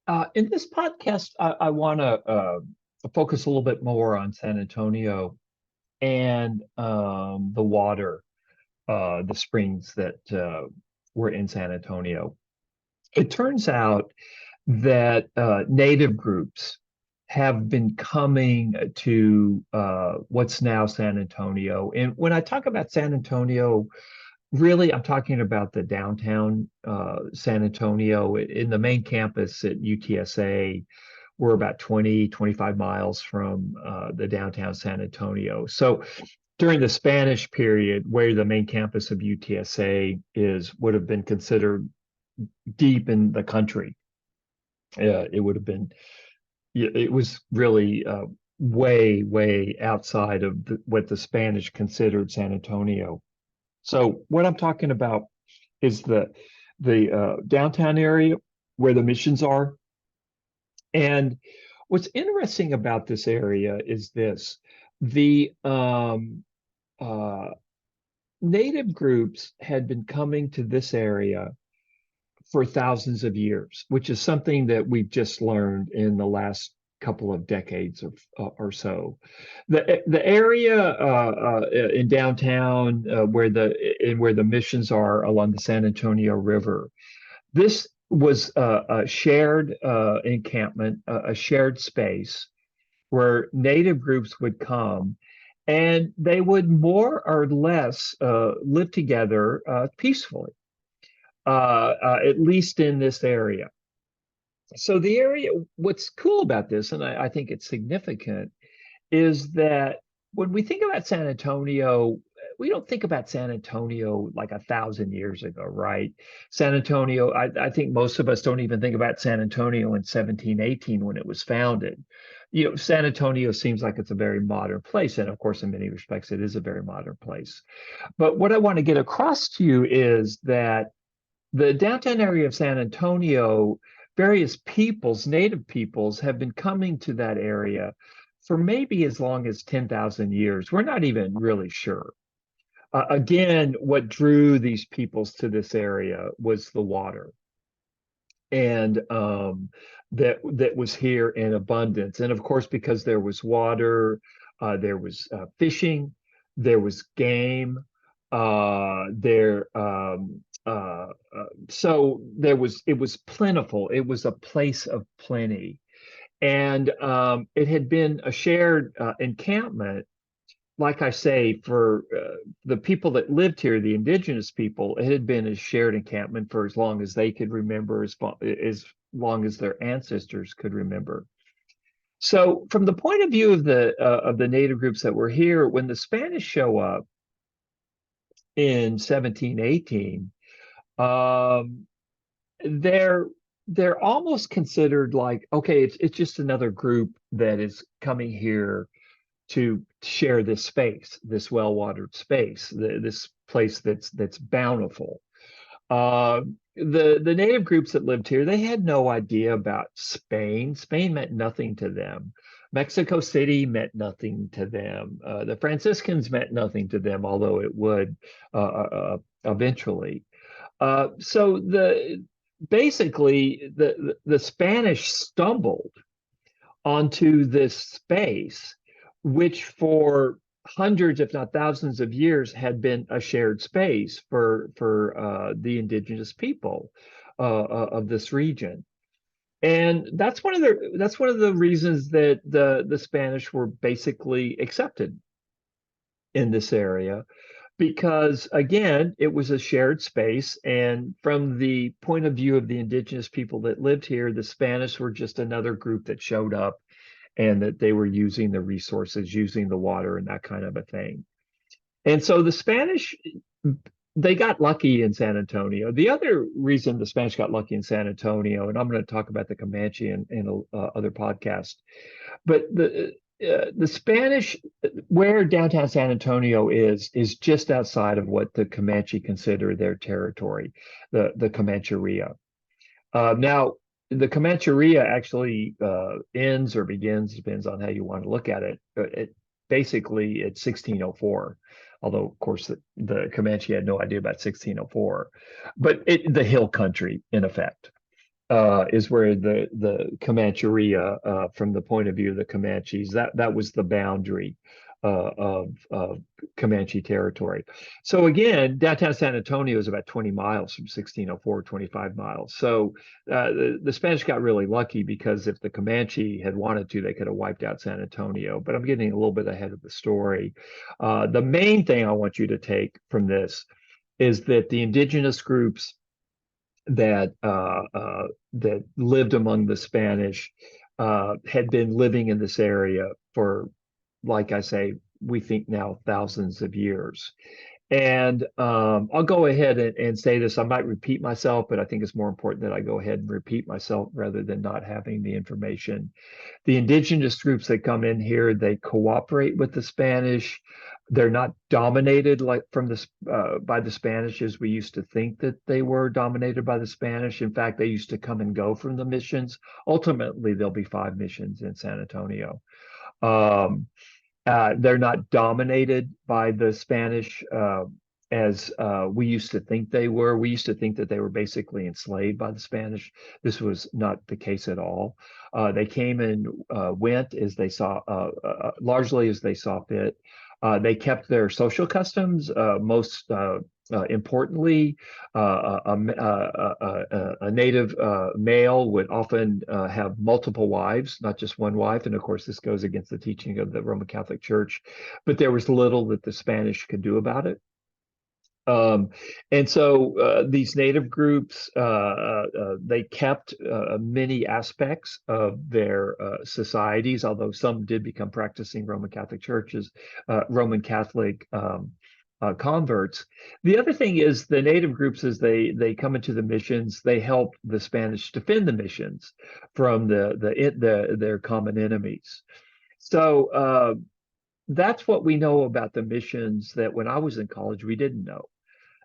In this podcast, I want to focus a little bit more on San Antonio and the water, the springs that were in San Antonio. It turns out that native groups have been coming to what's now San Antonio. And when I talk about San Antonio, really, I'm talking about the downtown San Antonio in the main campus at UTSA. We're about 20, 25 miles from the downtown San Antonio. So during the Spanish period, where the main campus of UTSA is, would have been considered deep in the country. It would have been, it was really way, way outside of what the Spanish considered San Antonio. So what I'm talking about is the downtown area where the missions are. And what's interesting about this area is this: the native groups had been coming to this area for thousands of years, which is something that we've just learned in the last couple of decades or so. The area in downtown where the missions are along the San Antonio River, this was a shared encampment, a shared space where native groups would come and they would more or less live together peacefully, at least in this area. So the area, what's cool about this, and I think it's significant, is that when we think about San Antonio, we don't think about San Antonio like 1,000 years ago, right? San Antonio, I think most of us don't even think about San Antonio in 1718 when it was founded. San Antonio seems like it's a very modern place. And of course, in many respects, it is a very modern place. But what I want to get across to you is that the downtown area of San Antonio, various peoples, native peoples, have been coming to that area for maybe as long as 10,000 years. We're not even really sure. Again, what drew these peoples to this area was the water, and that was here in abundance. And of course, because there was water, there was fishing, there was game, there so it was plentiful. It was a place of plenty. And it had been a shared encampment, like I say, for the people that lived here, the indigenous people. It had been a shared encampment for as long as they could remember, as long as their ancestors could remember. So, from the point of view of the native groups that were here, when the Spanish show up in 1718, um, they're they're almost considered like, okay, it's just another group that is coming here to share this space, this well-watered space, this place that's bountiful. The native groups that lived here, they had no idea about Spain. Spain meant nothing to them. Mexico City meant nothing to them. The Franciscans meant nothing to them, although it would eventually. So basically the Spanish stumbled onto this space, which for hundreds, if not thousands of years, had been a shared space for the indigenous people of this region. And that's one of the reasons that the Spanish were basically accepted in this area, because again, it was a shared space. And from the point of view of the indigenous people that lived here, the Spanish were just another group that showed up, and that they were using the resources, using the water and that kind of a thing. And so the Spanish, they got lucky in San Antonio. The other reason the Spanish got lucky in San Antonio, and I'm going to talk about the Comanche in other podcast, but the Spanish, where downtown San Antonio is just outside of what the Comanche consider their territory, the Comancheria. Now, the Comancheria actually ends or begins, depends on how you want to look at it. Basically at 1604, although of course the Comanche had no idea about 1604, but the hill country in effect. is where the Comancheria, from the point of view of the Comanches, that was the boundary of Comanche territory. So again, downtown San Antonio is about 20 miles from 1604, 25 miles. So the Spanish got really lucky because if the Comanche had wanted to, they could have wiped out San Antonio. But I'm getting a little bit ahead of the story. The main thing I want you to take from this is that the indigenous groups that lived among the Spanish had been living in this area for, like I say, we think now thousands of years. And I'll go ahead and say this. I might repeat myself, but I think it's more important that I go ahead and repeat myself rather than not having the information. The indigenous groups that come in here, they cooperate with the Spanish. They're not dominated like from the by the Spanish as we used to think that they were dominated by the Spanish. In fact, they used to come and go from the missions. Ultimately, there'll be 5 missions in San Antonio. Um, they're not dominated by the Spanish as we used to think they were. We used to think that they were basically enslaved by the Spanish. This was not the case at all. They came and went as they saw, largely as they saw fit. They kept their social customs, most importantly, a native male would often have multiple wives, not just one wife. And of course, this goes against the teaching of the Roman Catholic Church, but there was little that the Spanish could do about it. And so these native groups, they kept many aspects of their societies, although some did become practicing Roman Catholic churches, Roman Catholic converts. The other thing is the native groups, as they come into the missions, they help the Spanish defend the missions from their common enemies. So that's what we know about the missions that when I was in college, we didn't know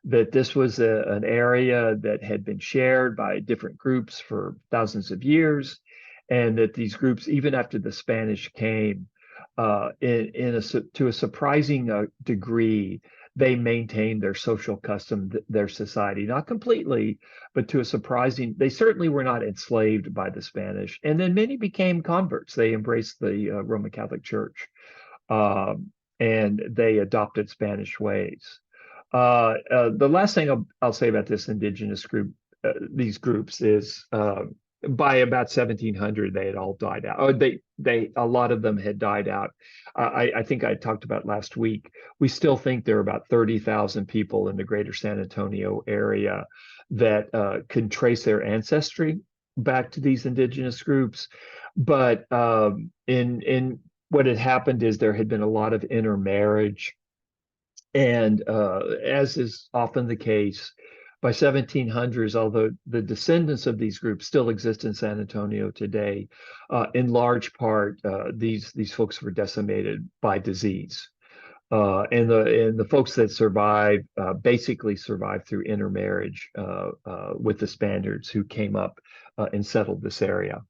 that this was an area that had been shared by different groups for thousands of years, and that these groups, even after the Spanish came, to a surprising degree, they maintained their social custom, their society, not completely, but to a surprising, they certainly were not enslaved by the Spanish. And then many became converts. They embraced the Roman Catholic Church, and they adopted Spanish ways. The last thing I'll say about this indigenous group, these groups, is by about 1700 they had all died out. Oh, a lot of them had died out. I think I talked about last week. We still think there are about 30,000 people in the greater San Antonio area that can trace their ancestry back to these indigenous groups. But in what had happened is there had been a lot of intermarriage. And as is often the case, by 1700s, although the descendants of these groups still exist in San Antonio today, in large part, these folks were decimated by disease. And the folks that survived basically survived through intermarriage with the Spaniards who came up and settled this area.